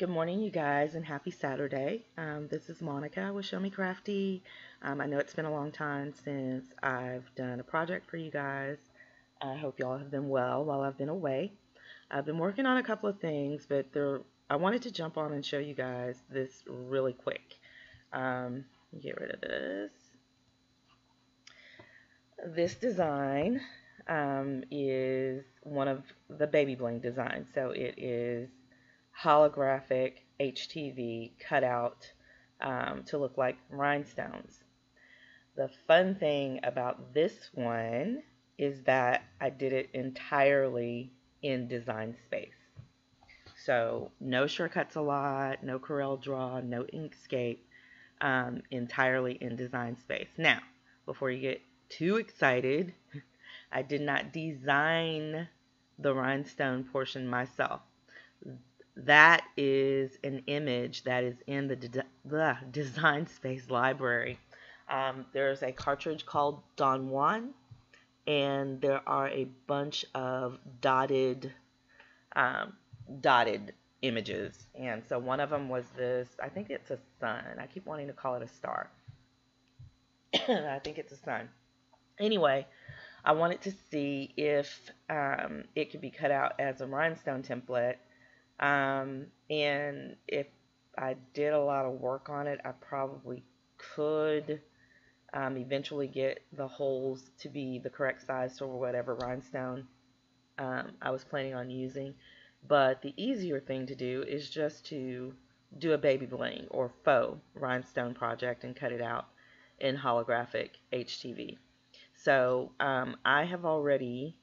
Good morning, you guys, and happy Saturday. This is Monica with Show Me Crafty. I know it's been a long time since I've done a project for you guys. I hope y'all have been well while I've been away. I've been working on a couple of things, but I wanted to jump on and show you guys this really quick. Get rid of this. This design is one of the baby bling designs. So it is holographic HTV cut out to look like rhinestones. The fun thing about this one is that I did it entirely in Design Space. So no Shortcuts a lot, no Corel Draw, no Inkscape, entirely in Design Space. Now, before you get too excited, I did not design the rhinestone portion myself. That is an image that is in the Design Space library. There's a cartridge called Don Juan, and there are a bunch of dotted images. And so one of them was this, I think it's a sun. I keep wanting to call it a star. I think it's a sun. Anyway, I wanted to see if it could be cut out as a rhinestone template. And if I did a lot of work on it, I probably could eventually get the holes to be the correct size for whatever rhinestone I was planning on using. But the easier thing to do is just to do a baby bling or faux rhinestone project and cut it out in holographic HTV. So I have already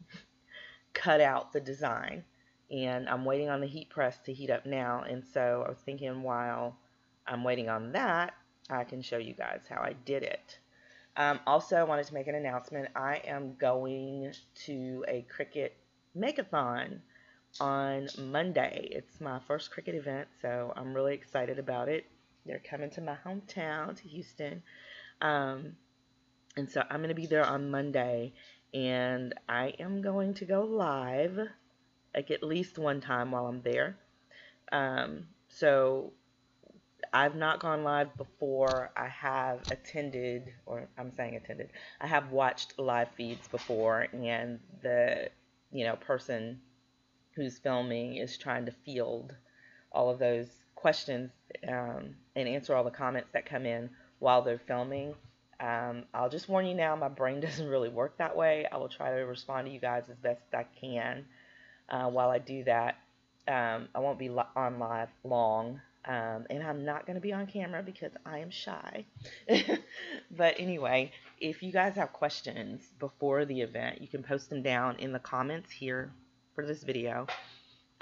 cut out the design, and I'm waiting on the heat press to heat up now. And so I was thinking while I'm waiting on that, I can show you guys how I did it. Also, I wanted to make an announcement. I am going to a Cricut Make-A-Thon on Monday. It's my first Cricut event, so I'm really excited about it. They're coming to my hometown, to Houston. And so I'm going to be there on Monday, and I am going to go live like at least one time while I'm there. So I've not gone live before. I have attended, or I'm saying attended, I have watched live feeds before, and the person who's filming is trying to field all of those questions and answer all the comments that come in while they're filming. I'll just warn you now, my brain doesn't really work that way. I will try to respond to you guys as best I can while I do that. I won't be on live long, and I'm not going to be on camera because I am shy. But anyway, if you guys have questions before the event, you can post them down in the comments here for this video.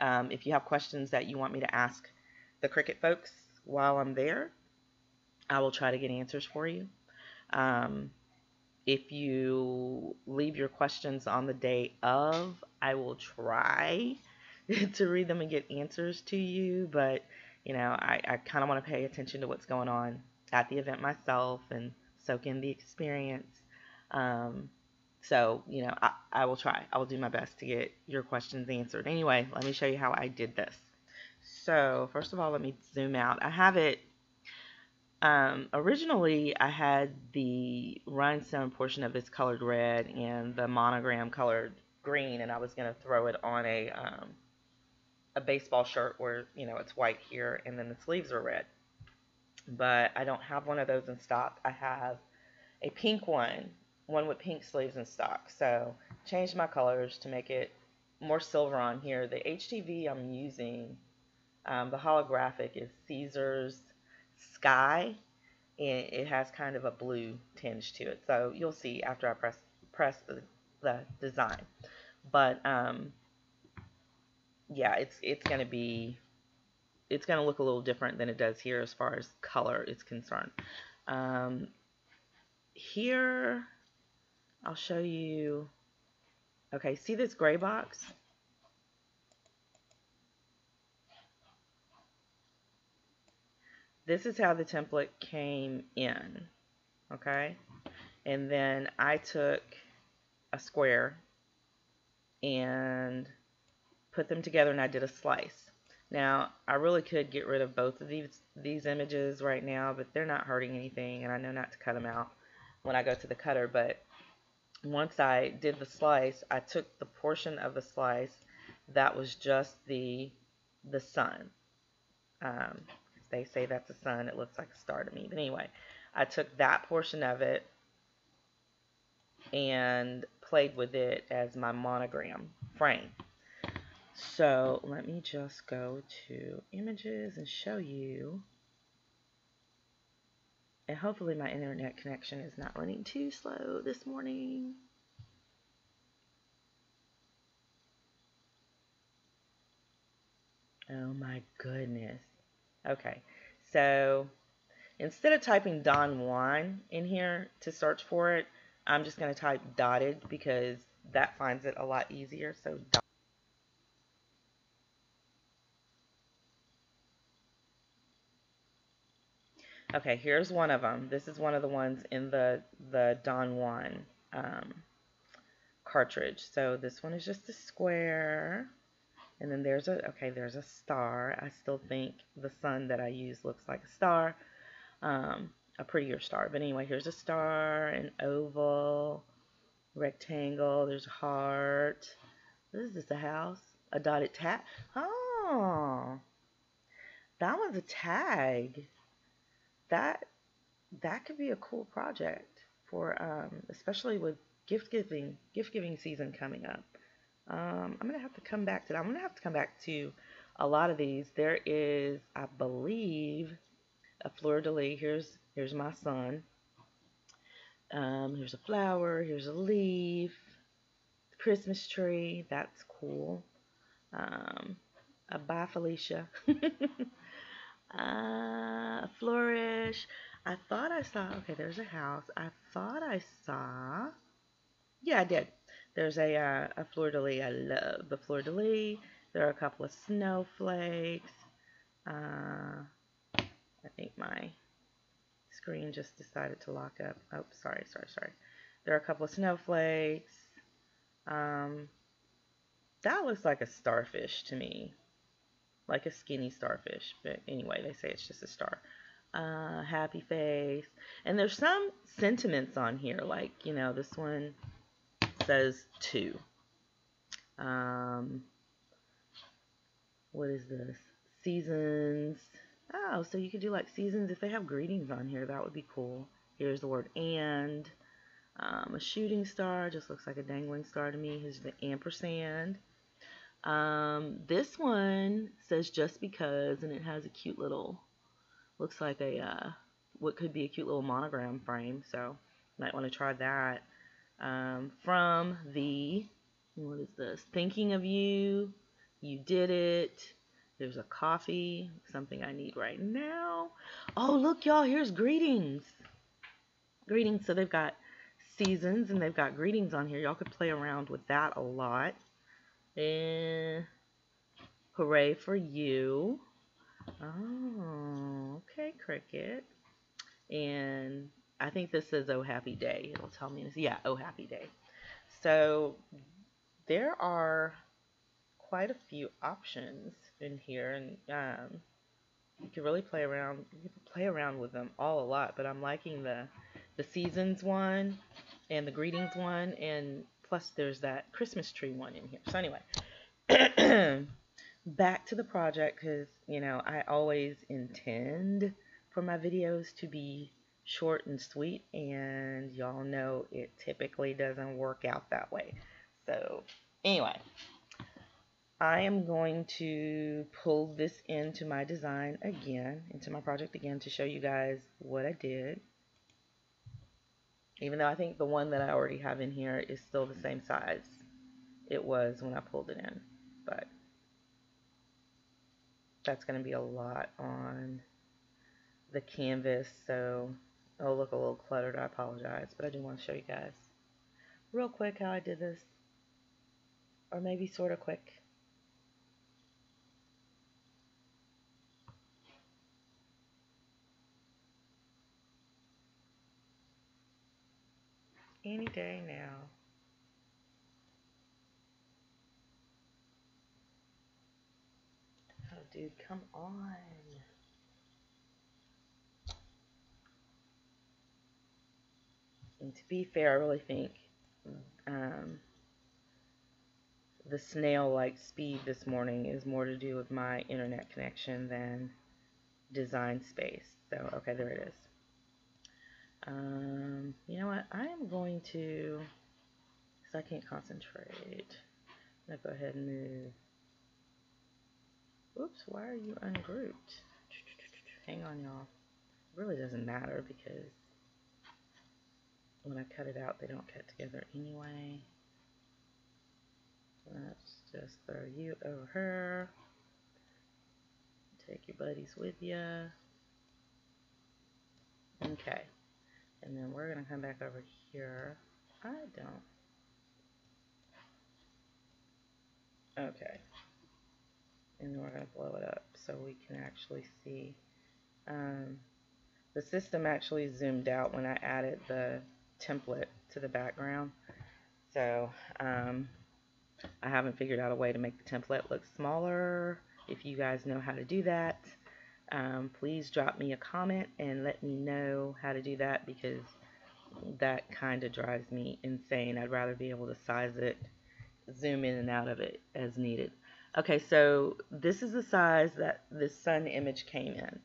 If you have questions that you want me to ask the Cricut folks while I'm there, I will try to get answers for you. If you leave your questions on the day of, I will try to read them and get answers to you, but I kind of want to pay attention to what's going on at the event myself and soak in the experience. So, I will try. I will do my best to get your questions answered. Anyway, let me show you how I did this. So, first of all, let me zoom out. I have it, originally I had the rhinestone portion of this colored red and the monogram colored green, and I was going to throw it on a baseball shirt where, it's white here and then the sleeves are red. But I don't have one of those in stock. I have a pink one with pink sleeves in stock. So changed my colors to make it more silver on here. The HTV I'm using, the holographic, is Caesar's Sky, and it has kind of a blue tinge to it. So you'll see after I press the design. But yeah, it's gonna look a little different than it does here as far as color is concerned. Here I'll show you. Okay, see this gray box? This is how the template came in, okay? And then I took a square and put them together and I did a slice. Now, I really could get rid of both of these images right now, but they're not hurting anything, and I know not to cut them out when I go to the cutter. But once I did the slice, I took the portion of the slice that was just the sun. Um, they say that's a sun. It looks like a star to me. But anyway, I took that portion of it and played with it as my monogram frame. So let me just go to images and show you. And hopefully my internet connection is not running too slow this morning. Oh my goodness. Okay, so instead of typing Don Juan in here to search for it, I'm just going to type dotted because that finds it a lot easier. So okay, here's one of them. This is one of the ones in the Don Juan um, cartridge. So this one is just a square. And then there's a star. I still think the sun that I use looks like a star, a prettier star. But anyway, here's a star, an oval, rectangle. There's a heart. What is this, a house? A dotted tag. Oh, that one's a tag. That that could be a cool project for, especially with gift giving season coming up. I'm gonna have to come back to that. I'm gonna have to come back to a lot of these. There is, I believe, a fleur de lis. Here's my son. Here's a flower. Here's a leaf. Christmas tree. That's cool. A bye Felicia. A flourish. I thought I saw. Okay, there's a house. I thought I saw. Yeah, I did. There's a fleur de lis. I love the fleur de lis. There are a couple of snowflakes. I think my screen just decided to lock up. Oh, sorry. There are a couple of snowflakes. Um, that looks like a starfish to me, like a skinny starfish. But anyway, they say it's just a star. Happy face. And there's some sentiments on here, like, this one says two. What is this? Seasons. Oh, so you could do like seasons. If they have greetings on here, that would be cool. Here's the word and. A shooting star. Just looks like a dangling star to me. Here's the ampersand. This one says just because, and it has a cute little, looks like what could be a cute little monogram frame. So might want to try that. From the, what is this? Thinking of you. You did it. There's a coffee, something I need right now. Oh, look, y'all, here's greetings. Greetings. So they've got seasons and they've got greetings on here. Y'all could play around with that a lot. And hooray for you. Oh, okay, Cricut. And I think this says Oh Happy Day. It'll tell me, yeah, Oh Happy Day. So there are quite a few options in here, and you can really play around. You can play around with them all a lot. But I'm liking the seasons one and the greetings one, and plus there's that Christmas tree one in here. So anyway, back to the project, because I always intend for my videos to be short and sweet, and y'all know it typically doesn't work out that way. So anyway, I am going to pull this into my design again, into my project again, to show you guys what I did. Even though I think the one that I already have in here is still the same size it was when I pulled it in. But that's going to be a lot on the canvas, so it'll look a little cluttered. I apologize, but I do want to show you guys real quick how I did this. Or maybe sort of quick. Any day now. How dude, come on. And to be fair, I really think um, the snail-like speed this morning is more to do with my internet connection than design space. So, okay, there it is. You know what? I am going to, because I can't concentrate, I'm going to go ahead and move. Oops, why are you ungrouped? Hang on, y'all. It really doesn't matter because when I cut it out, they don't cut together anyway. Let's just throw you over here. Take your buddies with you. Okay. And then we're going to come back over here. I don't. Okay. And then we're going to blow it up so we can actually see. The system actually zoomed out when I added the template to the background. So I haven't figured out a way to make the template look smaller. If you guys know how to do that, please drop me a comment and let me know how to do that, because that kind of drives me insane. I'd rather be able to size it, zoom in and out of it as needed. Okay, so this is the size that this sun image came in.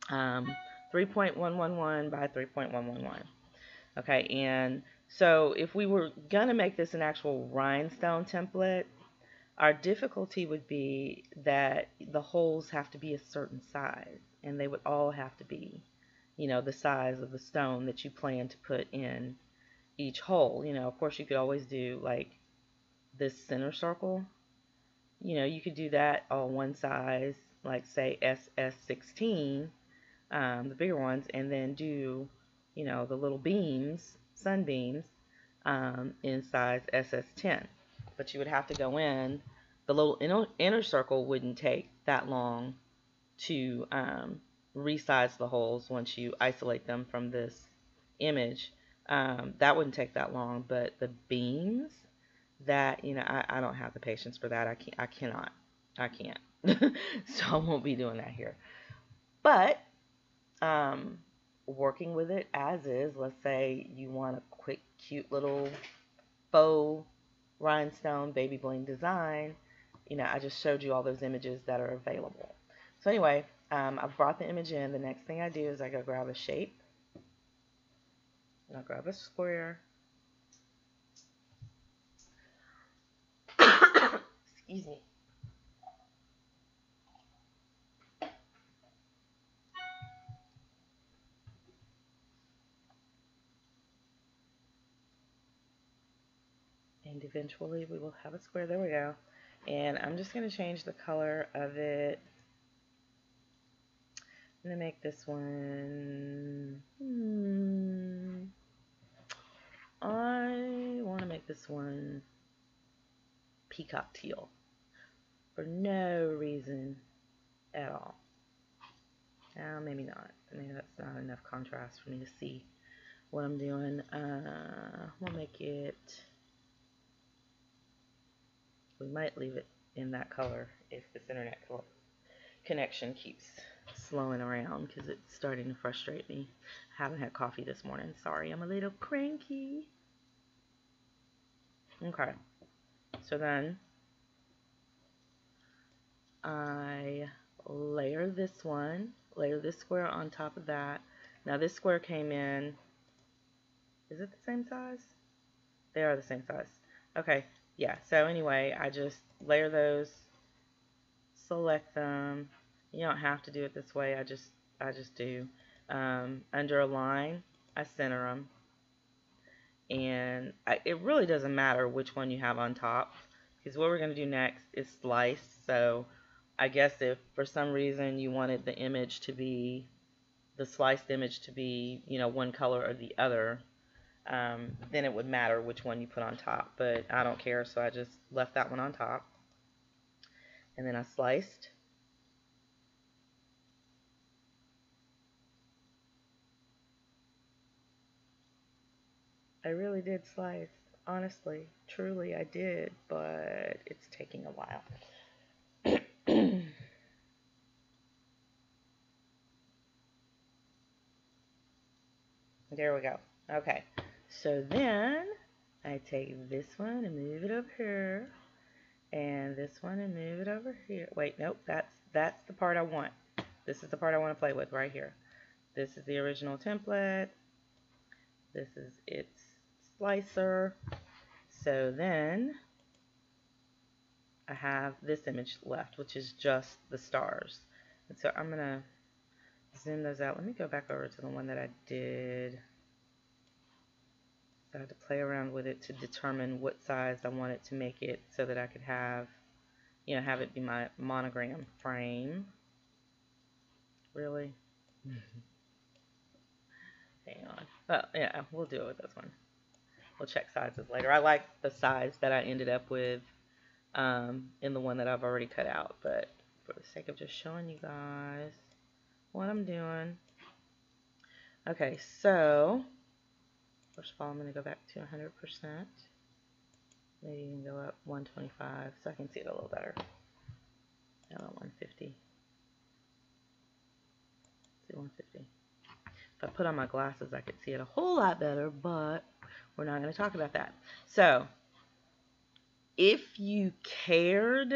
3.111 by 3.111. Okay, and so if we were going to make this an actual rhinestone template, our difficulty would be that the holes have to be a certain size, and they would all have to be, you know, the size of the stone that you plan to put in each hole. You know, of course, you could always do like this center circle. You know, you could do that all one size, like say SS16, the bigger ones, and then do, you know, the little beams, sunbeams, in size SS10. But you would have to go in, the little inner circle wouldn't take that long to resize the holes once you isolate them from this image. That wouldn't take that long, but the beams, that, you know, I don't have the patience for that. I can't. So I won't be doing that here. But working with it as is, let's say you want a quick, cute little faux rhinestone baby bling design, you know, I just showed you all those images that are available. So anyway, I've brought the image in. The next thing I do is I go grab a shape. And I'll grab a square. Excuse me. And eventually we will have a square. There we go. And I'm just going to change the color of it. I'm going to make this one, I want to make this one peacock teal for no reason at all. Maybe not. Maybe that's not enough contrast for me to see what I'm doing. We'll make it, we might leave it in that color if this internet connection keeps slowing around, because it's starting to frustrate me. I haven't had coffee this morning. Sorry, I'm a little cranky. Okay, so then I layer this square on top of that. Now this square came in, is it the same size? They are the same size. Okay, yeah, so anyway, I just layer those, select them. You don't have to do it this way, I just do. Under a line, I center them. And it really doesn't matter which one you have on top, because what we're going to do next is slice. So I guess if for some reason you wanted the image to be, the sliced image to be, you know, one color or the other, then it would matter which one you put on top. But I don't care, so I just left that one on top. And then I sliced. I really did slice. Honestly, truly I did, but it's taking a while. There we go. Okay. So then I take this one and move it over here, and this one and move it over here. Wait, nope, that's the part I want. This is the part I want to play with right here. This is the original template. This is its slicer. So then I have this image left, which is just the stars. And so I'm going to zoom those out. Let me go back over to the one that I did. So I had to play around with it to determine what size I wanted to make it so that I could have, have it be my monogram frame. Really? Hang on. Oh, yeah, we'll do it with this one. We'll check sizes later. I like the size that I ended up with in the one that I've already cut out, but for the sake of just showing you guys what I'm doing. Okay, so first of all, I'm going to go back to 100%. Maybe you can go up 125 so I can see it a little better. How about 150? See 150. If I put on my glasses, I could see it a whole lot better, but we're not going to talk about that. So, if you cared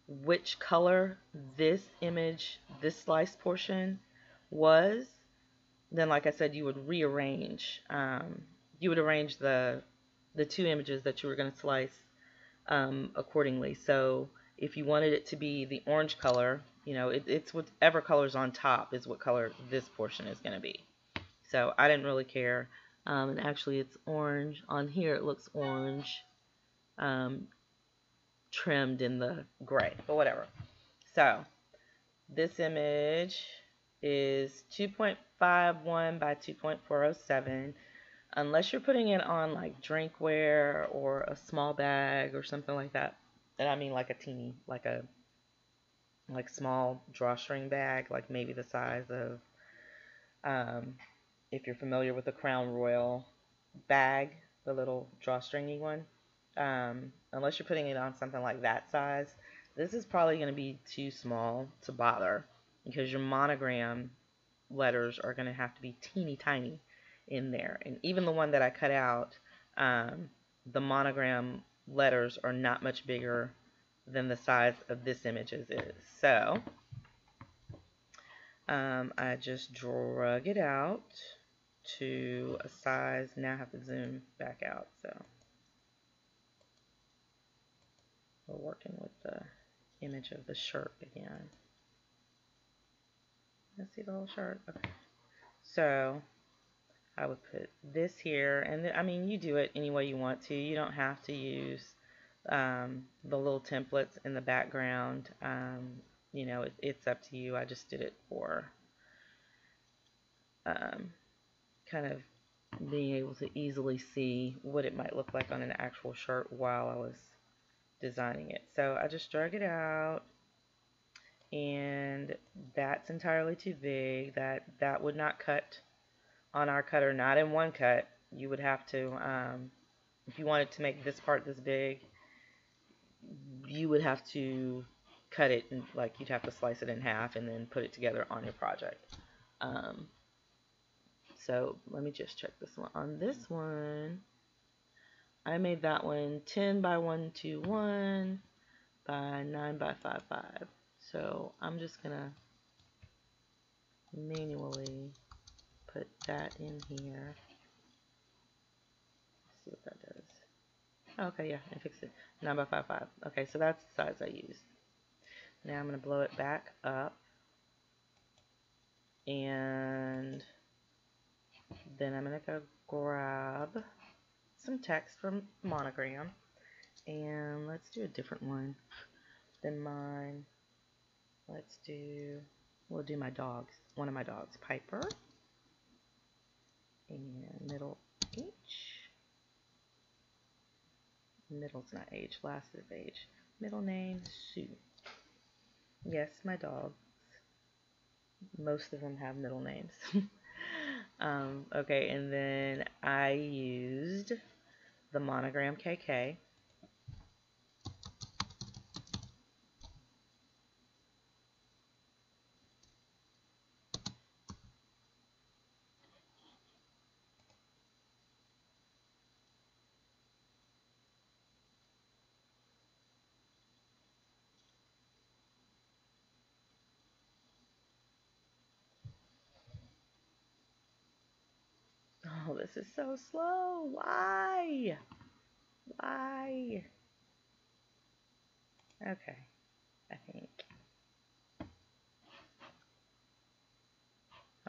which color this image, this slice portion was, then like I said, you would rearrange. You would arrange the two images that you were going to slice accordingly. So if you wanted it to be the orange color, it's whatever color's on top is what color this portion is going to be. So I didn't really care. And actually it's orange. On here it looks orange, trimmed in the gray, but whatever. So this image is 2.51 by 2.407. Unless you're putting it on like drinkware or a small bag or something like that. And I mean like a teeny, like small drawstring bag, like maybe the size of, if you're familiar with the Crown Royal bag, the little drawstringy one. Unless you're putting it on something like that size, this is probably going to be too small to bother because your monogram letters are going to have to be teeny tiny in there. And even the one that I cut out, the monogram letters are not much bigger than the size of this image's is. So I just drug it out to a size. Now I have to zoom back out. So we're working with the image of the shirt again. Let's see the whole shirt. Okay. So I would put this here, and I mean, you do it any way you want to. You don't have to use the little templates in the background. It's up to you. I just did it for kind of being able to easily see what it might look like on an actual shirt while I was designing it. So I just drug it out, and that's entirely too big. That would not cut on our cutter, not in one cut. You would have to, if you wanted to make this part this big, you would have to cut it, and like you'd have to slice it in half and then put it together on your project. So let me just check this one. On this one, I made that one 10 by 121 by 9 by 55. So I'm just gonna manually put that in here. Let's see what that does. Oh, okay, yeah, I fixed it. 9 by 55. Okay, so that's the size I used. Now I'm gonna blow it back up, and then I'm gonna go grab some text from Monogram, and let's do a different one than mine. We'll do my dogs, one of my dogs, Piper, and middle H. Middle's not H, last is H. Middle name, Sue. Yes, my dogs. Most of them have middle names. Okay, and then I used the Monogram KK. This is so slow. Why? Why? Okay, I think.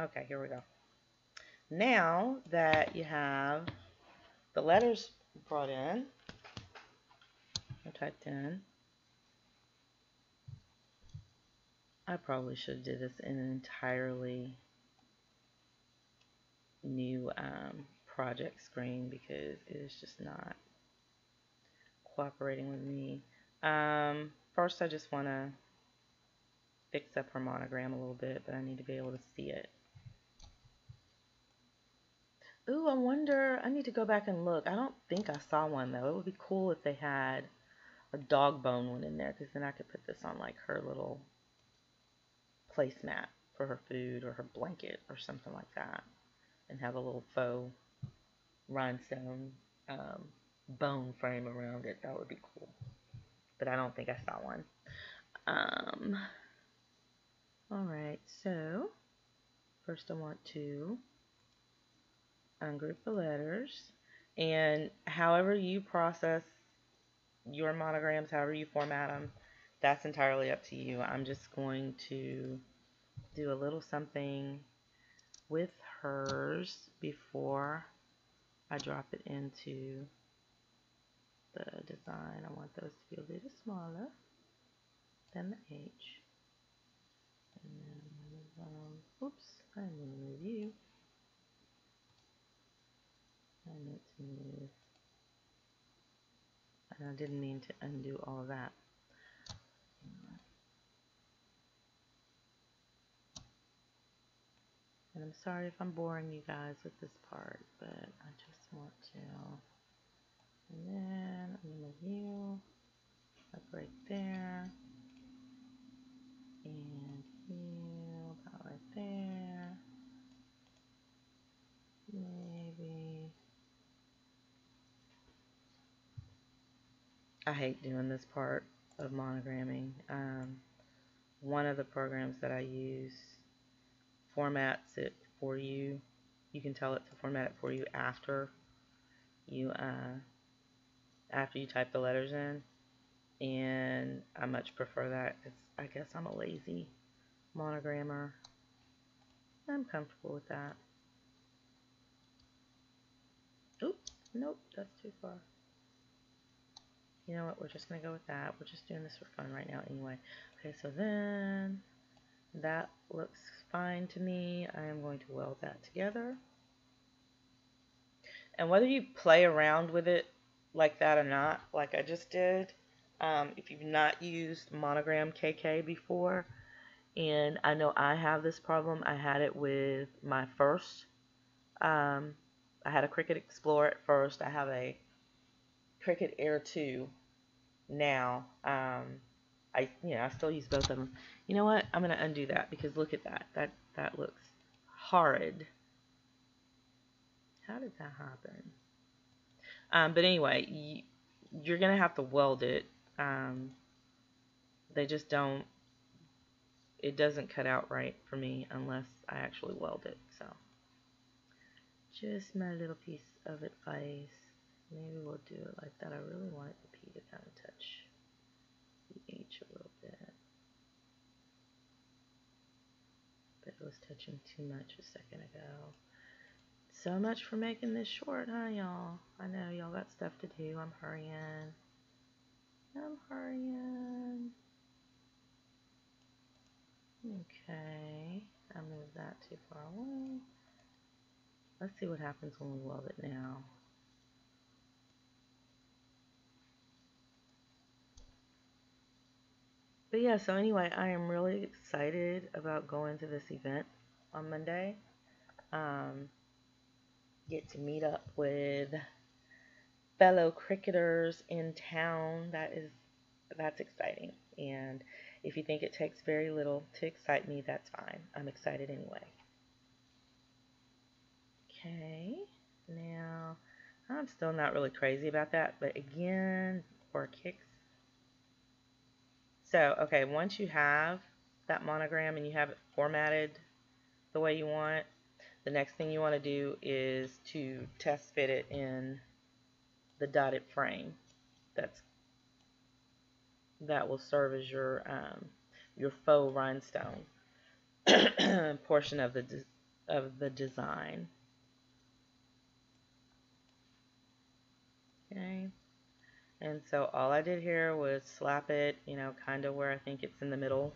Okay, here we go. Now that you have the letters brought in, or typed in, I probably should have did this in an entirely new project screen because it is just not cooperating with me. First I just want to fix up her monogram a little bit, but I need to be able to see it. Ooh, I wonder, I need to go back and look. I don't think I saw one though. It would be cool if they had a dog bone one in there, because then I could put this on like her little placemat for her food or her blanket or something like that, and have a little faux rhinestone bone frame around it. That would be cool. But I don't think I saw one. Alright, so first I want to ungroup the letters, and however you process your monograms, however you format them, that's entirely up to you. I'm just going to do a little something with hers before I drop it into the design. I want those to be a little smaller than the H. And then, oops, I didn't mean to move you. I meant to move, and I didn't mean to undo all of that. And I'm sorry if I'm boring you guys with this part, but I just want to. And then I'm going to move you like right there. And you about right there. Maybe. I hate doing this part of monogramming. One of the programs that I use formats it for you. You can tell it to format it for you after you type the letters in, and I much prefer that because I guess I'm a lazy monogrammer. I'm comfortable with that. Oops, nope, that's too far. You know what, we're just going to go with that. We're just doing this for fun right now anyway. Okay, so then that looks fine to me. I am going to weld that together. And whether you play around with it like that or not, like I just did, if you've not used Monogram KK before, and I know I have this problem, I had it with my first, I had a Cricut Explorer at first, I have a Cricut Air 2 now. I still use both of them. You know what? I'm going to undo that because look at that. That looks horrid. How did that happen? But anyway, you're going to have to weld it. They just don't, it doesn't cut out right for me unless I actually weld it. So, just my little piece of advice. Maybe we'll do it like that. I really wanted the P to kind of touch the H a little bit. But it was touching too much a second ago. So much for making this short, huh, y'all? I know y'all got stuff to do. I'm hurrying. Okay. I moved that too far away. Let's see what happens when we weld it now. But yeah, so anyway, I am really excited about going to this event on Monday. Get to meet up with fellow cricketers in town. That's exciting. And if you think it takes very little to excite me, that's fine. I'm excited anyway. Okay, now I'm still not really crazy about that, but again, for kicks. So, okay, once you have that monogram and you have it formatted the way you want, The next thing you want to do is to test fit it in the dotted frame. That will serve as your faux rhinestone portion of the design. Okay. And so all I did here was slap it, kind of where I think it's in the middle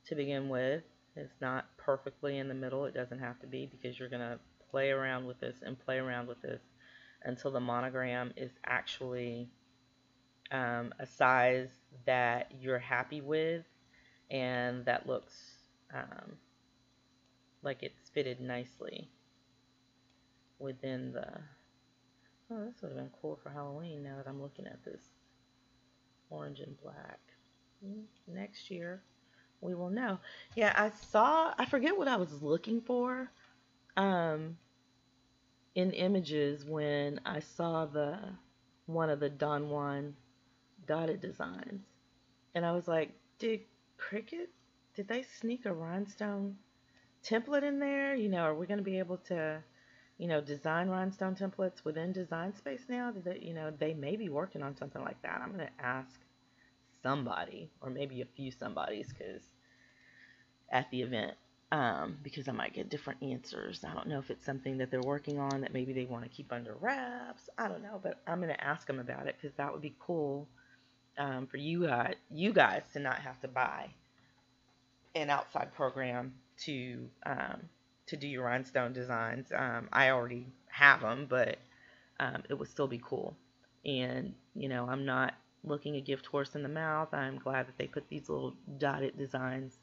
to begin with. It's not perfectly in the middle. It doesn't have to be, because you're going to play around with this and play around with this until the monogram is actually a size that you're happy with and that looks um, like it's fitted nicely within the... Oh, this would have been cool for Halloween now that I'm looking at this orange and black. Next year we will know. Yeah, I forget what I was looking for in images when I saw one of the Don Juan dotted designs. And I was like, did Cricut, did they sneak a rhinestone template in there? Are we going to be able to, design rhinestone templates within Design Space now? Did they, they may be working on something like that. I'm going to ask somebody, or maybe a few somebodies, at the event, because I might get different answers. I don't know if it's something that they're working on that maybe they want to keep under wraps. I don't know, but I'm going to ask them about it, because that would be cool for you guys to not have to buy an outside program to do your rhinestone designs. I already have them, but it would still be cool. And I'm not looking a gift horse in the mouth. I'm glad that they put these little dotted designs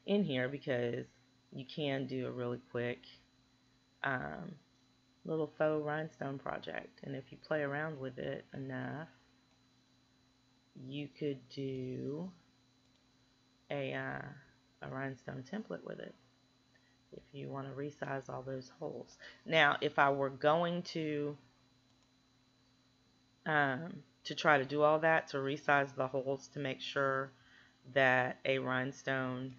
in here, because you can do a really quick little faux rhinestone project. And if you play around with it enough, you could do a rhinestone template with it if you want to resize all those holes. Now, if I were going to try to do all that, to resize the holes to make sure that a rhinestone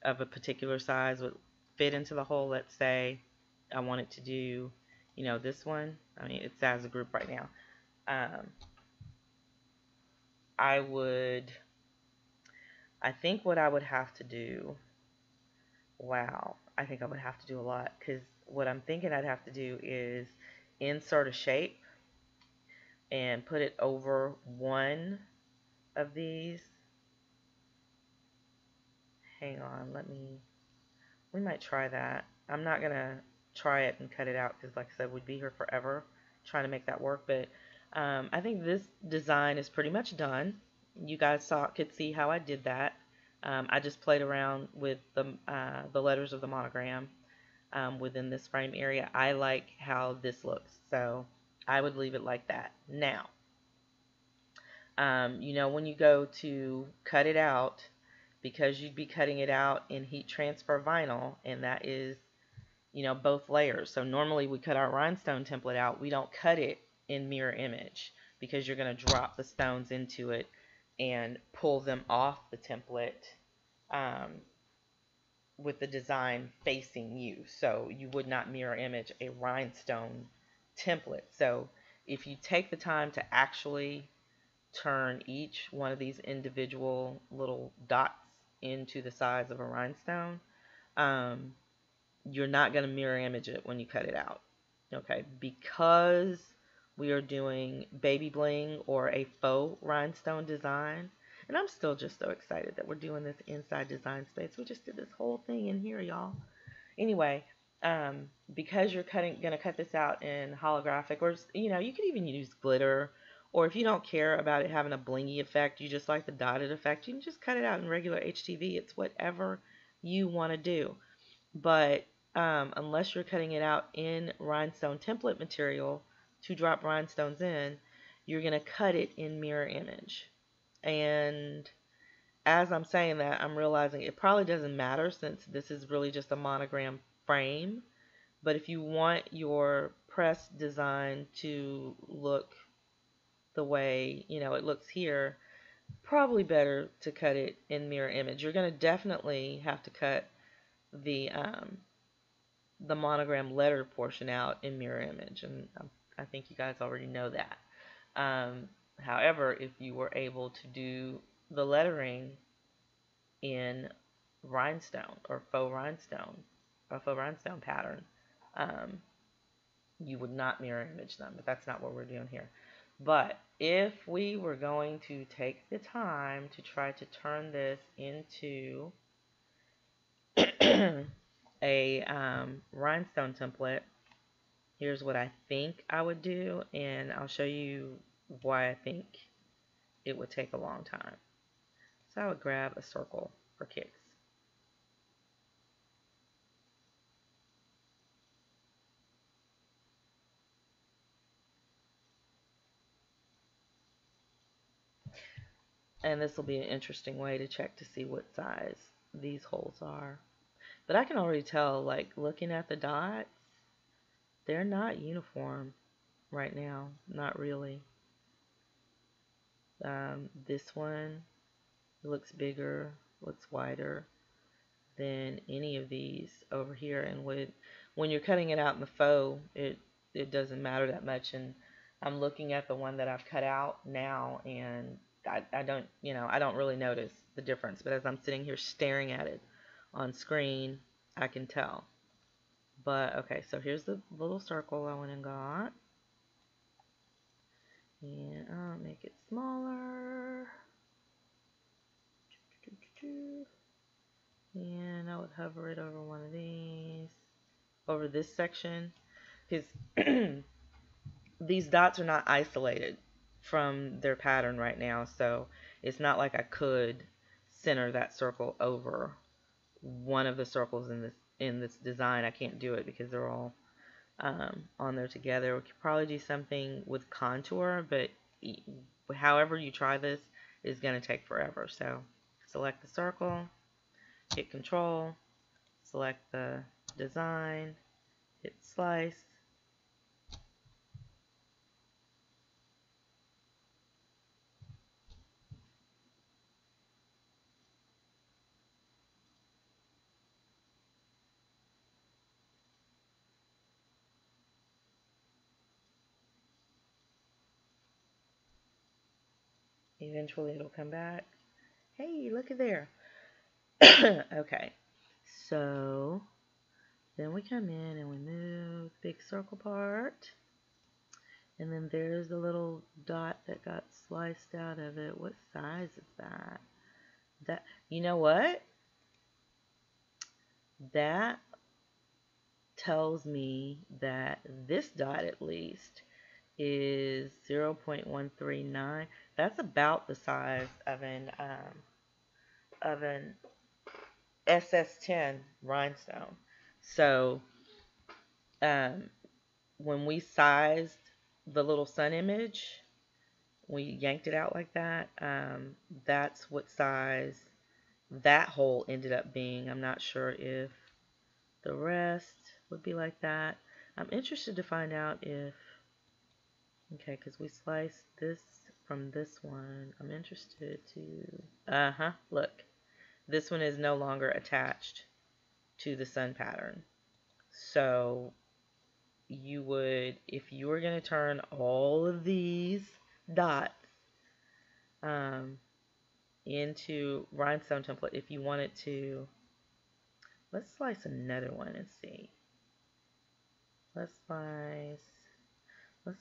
of a particular size would fit into the hole, let's say I wanted to do, this one, I mean, it's as a group right now, I think what I would have to do, wow, I think I would have to do a lot, because what I'm thinking I'd have to do is insert a shape and put it over one of these. Hang on, we might try that. I'm not going to try it and cut it out, because like I said, we'd be here forever trying to make that work, but I think this design is pretty much done. You guys could see how I did that. I just played around with the letters of the monogram within this frame area. I like how this looks, so I would leave it like that. Now, when you go to cut it out, because you'd be cutting it out in heat transfer vinyl, and that is, both layers. So normally we cut our rhinestone template out. We don't cut it in mirror image, because you're going to drop the stones into it and pull them off the template with the design facing you. So you would not mirror image a rhinestone template. So if you take the time to actually turn each one of these individual little dots into the size of a rhinestone, you're not going to mirror image it when you cut it out. Okay, because we are doing baby bling or a faux rhinestone design, and I'm still just so excited that we're doing this inside Design Space. We just did this whole thing in here, y'all. Anyway, because you're going to cut this out in holographic, or you could even use glitter, or if you don't care about it having a blingy effect, you just like the dotted effect, you can just cut it out in regular HTV. It's whatever you want to do. But unless you're cutting it out in rhinestone template material to drop rhinestones in, you're going to cut it in mirror image. And as I'm saying that, I'm realizing it probably doesn't matter, since this is really just a monogram frame. But if you want your press design to look the way it looks here, probably better to cut it in mirror image. You're going to definitely have to cut the the monogram letter portion out in mirror image, and I think you guys already know that. Um, However, if you were able to do the lettering in rhinestone or faux rhinestone, a faux rhinestone pattern, um, you would not mirror image them, but that's not what we're doing here. But if we were going to take the time to try to turn this into a rhinestone template, here's what I think I would do, and I'll show you why I think it would take a long time. So I would grab a circle for kicks. And this will be an interesting way to check to see what size these holes are. But I can already tell, like, looking at the dots, they're not uniform right now. Not really. This one looks bigger, looks wider than any of these over here. And when you're cutting it out in the faux, it doesn't matter that much. And I'm looking at the one that I've cut out now, and I don't, I don't really notice the difference. But as I'm sitting here staring at it on screen, I can tell. But okay, so here's the little circle I went and got. And I'll make it smaller. And I would hover it over one of these, over this section, because these dots are not isolated from their pattern right now, so it's not like I could center that circle over one of the circles in this design. I can't do it because they're all on there together. We could probably do something with contour, but however you try this is going to take forever. So select the circle, hit Control, select the design, hit Slice. Eventually it'll come back. Hey, look at there. Okay, so then we come in and we move the big circle part. And then there's the little dot that got sliced out of it. What size is that? You know what? That tells me that this dot at least is 0.139. That's about the size of an SS10 rhinestone. So when we sized the little sun image, we yanked it out like that. That's what size that hole ended up being. I'm not sure if the rest would be like that. I'm interested to find out if, okay, because we sliced this from this one. I'm interested to, look. This one is no longer attached to the sun pattern. So you would, if you were going to turn all of these dots into rhinestone template, if you wanted to, let's slice another one and see. Let's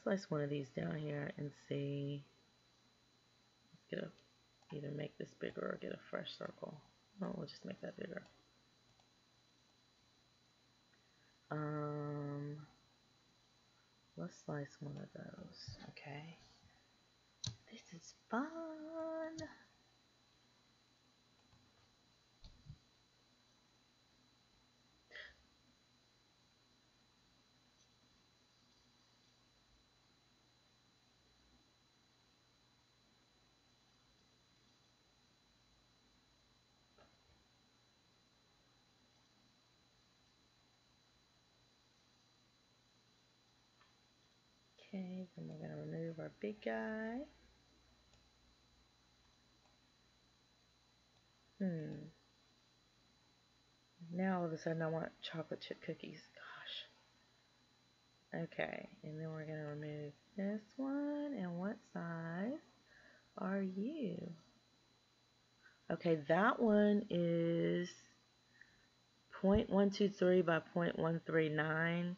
slice one of these down here and see. Let's get either make this bigger or get a fresh circle. Oh, we'll just make that bigger. Let's slice one of those. Okay. This is fun. Okay, then we're going to remove our big guy. Now all of a sudden I want chocolate chip cookies. Okay, and then we're going to remove this one. And what size are you? Okay, that one is 0.123 by 0.139.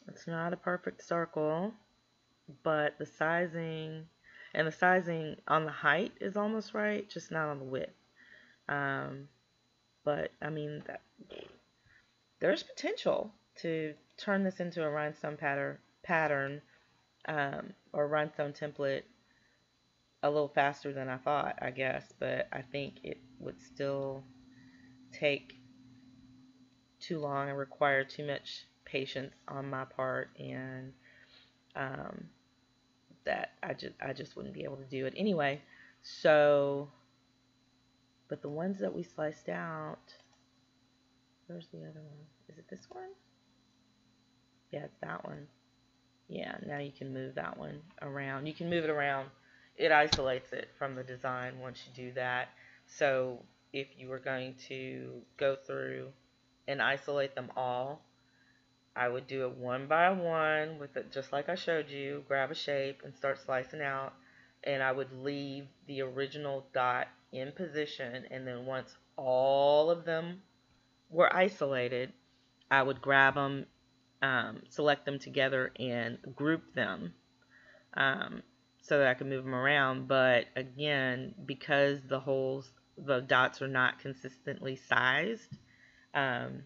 It's not a perfect circle, but the sizing on the height is almost right, just not on the width. But I mean, there's potential to turn this into a rhinestone pattern or rhinestone template a little faster than I thought, I guess. But I think it would still take too long and require too much patience on my part, and um, that I just wouldn't be able to do it anyway. So, but the ones that we sliced out, where's the other one? Is it this one? Yeah, it's that one. Yeah, now you can move that one around. You can move it around. It isolates it from the design once you do that. So if you were going to go through and isolate them all, I would do it one by one with it, just like I showed you. Grab a shape and start slicing out, and I would leave the original dot in position, and then once all of them were isolated, I would grab them, select them together, and group them, um, so that I could move them around. But again, because the dots are not consistently sized, um,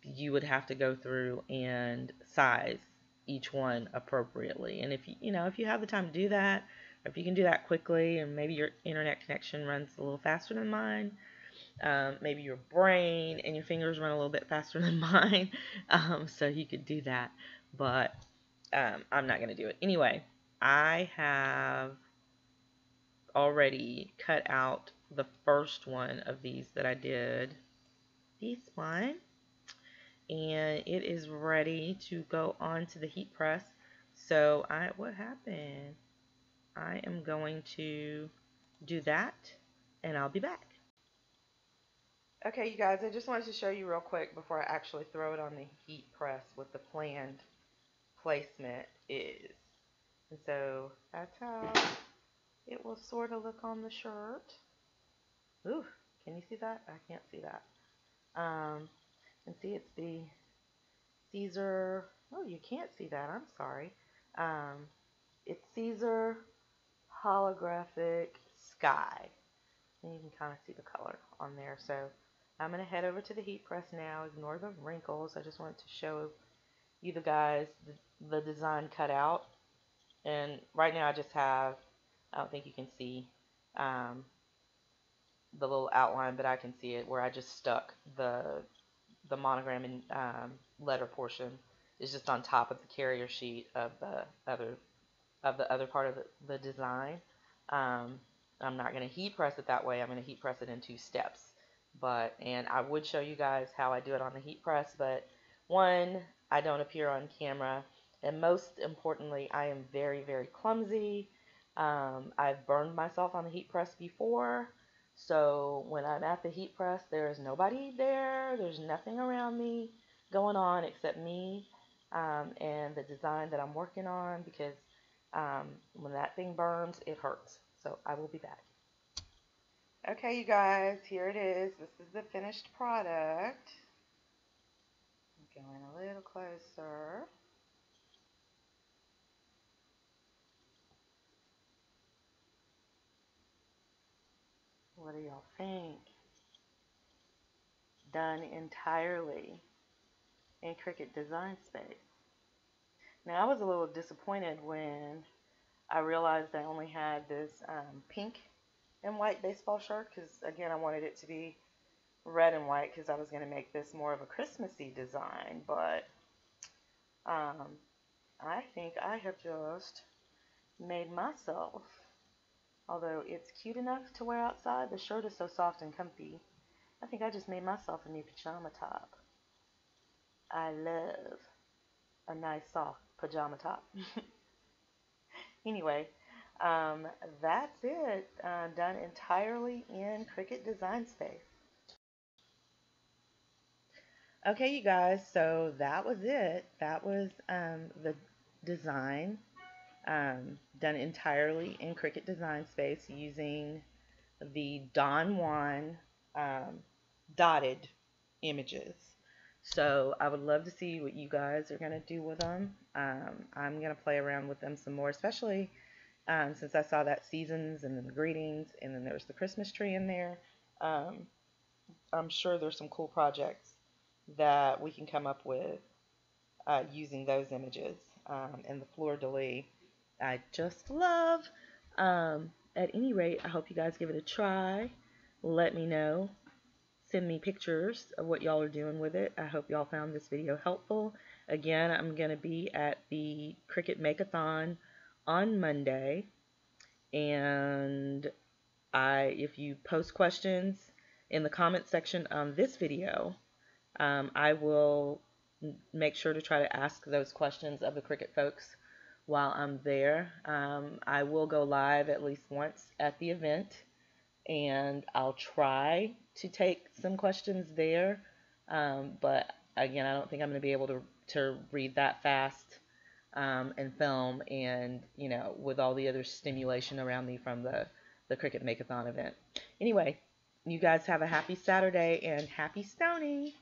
you would have to go through and size each one appropriately. And if you have the time to do that, or if you can do that quickly, and maybe your internet connection runs a little faster than mine, maybe your brain and your fingers run a little bit faster than mine, so you could do that. But I'm not going to do it. Anyway, I have already cut out the first one of these that I did. This one. And it is ready to go onto the heat press. So what happened? I am going to do that, and I'll be back. Okay, you guys, I just wanted to show you real quick before I actually throw it on the heat press what the planned placement is. And so that's how it will sort of look on the shirt. Ooh, can you see that? I can't see that. And see, it's the Caesar. Oh, you can't see that. I'm sorry. Um, it's Caesar holographic sky. And you can kind of see the color on there. So I'm going to head over to the heat press now. Ignore the wrinkles. I just wanted to show you guys the design cut out. And right now I just have, I don't think you can see the little outline, but I can see it where I just stuck the monogram and letter portion is just on top of the carrier sheet of the other part of the design. I'm not going to heat press it that way. I'm going to heat press it in 2 steps. And I would show you guys how I do it on the heat press, but one, I don't appear on camera, and most importantly, I am very, very clumsy. I've burned myself on the heat press before, so when I'm at the heat press, there is nobody there. There's nothing around me going on except me and the design that I'm working on, because when that thing burns, it hurts. So I will be back. Okay, you guys, here it is. This is the finished product. I'm going a little closer. What do y'all think? Done entirely in Cricut Design Space. Now, I was a little disappointed when I realized I only had this pink and white baseball shirt, because again, I wanted it to be red and white because I was going to make this more of a Christmassy design, but I think I have just made myself, although it's cute enough to wear outside, the shirt is so soft and comfy, I think I just made myself a new pajama top. I love a nice soft pajama top. Anyway, that's it. Done entirely in Cricut Design Space. Okay, you guys, so that was it. That was the design done entirely in Cricut Design Space using the Don Juan um, dotted images. So I would love to see what you guys are going to do with them. I'm going to play around with them some more, especially since I saw that seasons and then the greetings and then there's the Christmas tree in there. Um, I'm sure there's some cool projects that we can come up with using those images. And the fleur de lis, I just love. At any rate, I hope you guys give it a try. Let me know. Send me pictures of what y'all are doing with it. I hope y'all found this video helpful. Again, I'm going to be at the Cricut Make-A-Thon on Monday. And if you post questions in the comment section on this video, I will make sure to try to ask those questions of the Cricut folks while I'm there. I will go live at least once at the event, and I'll try to take some questions there. But again, I don't think I'm going to be able to read that fast and film, and with all the other stimulation around me from the Cricut Make-A-Thon event. Anyway, you guys have a happy Saturday and happy stoning.